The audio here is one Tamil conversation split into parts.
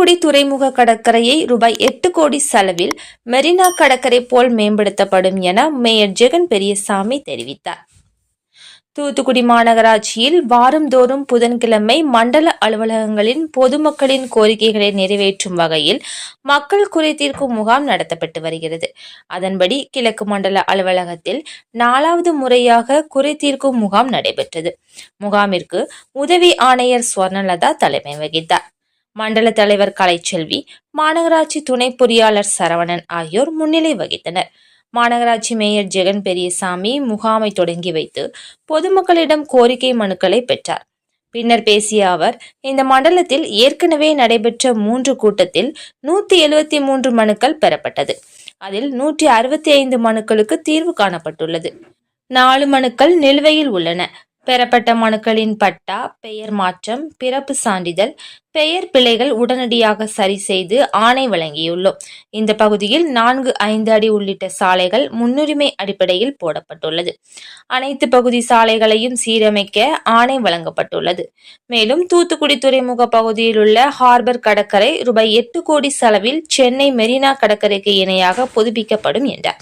தூத்துக்குடி துறைமுக கடற்கரையை ரூபாய் 8 கோடி செலவில் மெரினா கடற்கரை போல் மேம்படுத்தப்படும் என மேயர் ஜெகன் பெரியசாமி தெரிவித்தார். தூத்துக்குடி மாநகராட்சியில் வாரந்தோறும் புதன்கிழமை மண்டல அலுவலகங்களின் பொதுமக்களின் கோரிக்கைகளை நிறைவேற்றும் வகையில் மக்கள் குறைதீர்க்கும் முகாம் நடத்தப்பட்டு வருகிறது. அதன்படி கிழக்கு மண்டல அலுவலகத்தில் 4வது முறையாக குறைதீர்க்கும் முகாம் நடைபெற்றது. முகாமிற்கு உதவி ஆணையர் ஸ்வர்ணலதா தலைமை வகித்தார். மண்டல தலைவர் கலைச்செல்வி, மாநகராட்சி துணை பொறியாளர் சரவணன் ஆகியோர் முன்னிலை வகித்தனர். மாநகராட்சி மேயர் ஜெகன் பெரியசாமி முகாமை தொடங்கி வைத்து பொதுமக்களிடம் கோரிக்கை மனுக்களை பெற்றார். பின்னர் பேசிய அவர், இந்த மண்டலத்தில் ஏற்கனவே நடைபெற்ற 3 கூட்டத்தில் 173 மனுக்கள் பெறப்பட்டது. அதில் 165 மனுக்களுக்கு தீர்வு காணப்பட்டுள்ளது. 4 மனுக்கள் நிலுவையில் உள்ளன. பெறப்பட்ட மனுக்களின் பட்டா, பெயர் மாற்றம், பிறப்பு சான்றிதழ், பெயர் பிழைகள் உடனடியாக சரி செய்து ஆணை வழங்கியுள்ளோம். இந்த பகுதியில் 4, 5 அடி உள்ளிட்ட சாலைகள் முன்னுரிமை அடிப்படையில் போடப்பட்டுள்ளது. அனைத்து பகுதி சாலைகளையும் சீரமைக்க ஆணை வழங்கப்பட்டுள்ளது. மேலும் தூத்துக்குடி துறைமுக பகுதியில் உள்ள ஹார்பர் கடற்கரை ரூபாய் 8 கோடி செலவில் சென்னை மெரினா கடற்கரைக்கு இணையாக புதுப்பிக்கப்படும் என்றார்.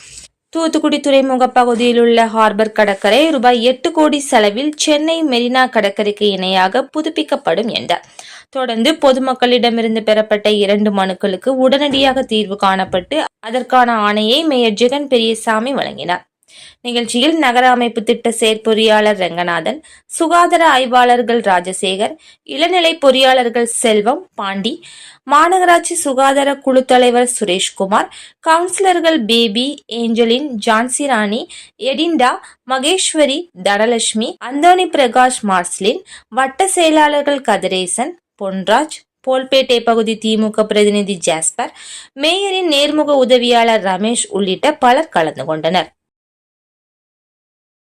தூத்துக்குடி துறைமுக பகுதியில் உள்ள ஹார்பர் கடற்கரை ரூபாய் 8 கோடி செலவில் சென்னை மெரினா கடற்கரைக்கு இணையாக புதுப்பிக்கப்படும் என்றார். தொடர்ந்து பொதுமக்களிடமிருந்து பெறப்பட்ட 2 மனுக்களுக்கு உடனடியாக தீர்வு காணப்பட்டு அதற்கான ஆணையை மேயர் ஜெகன் பெரியசாமி வழங்கினார். நிகழ்ச்சியில் நகர அமைப்பு திட்ட செயற்பொறியாளர் ரங்கநாதன், சுகாதார ஆய்வாளர்கள் ராஜசேகர், இளநிலை பொறியாளர்கள் செல்வம், பாண்டி, மாநகராட்சி சுகாதார குழு தலைவர் சுரேஷ்குமார், கவுன்சிலர்கள் பேபி, ஏஞ்சலின், ஜான்சிராணி, எடிண்டா, மகேஸ்வரி, தனலட்சுமி, அந்தோணி பிரகாஷ், மார்ஸ்லின், வட்ட செயலாளர்கள் கதிரேசன், பொன்ராஜ், போல்பேட்டை பகுதி திமுக பிரதிநிதி ஜாஸ்பர், மேயரின் நேர்முக உதவியாளர் ரமேஷ் உள்ளிட்ட பலர் கலந்து கொண்டனர்.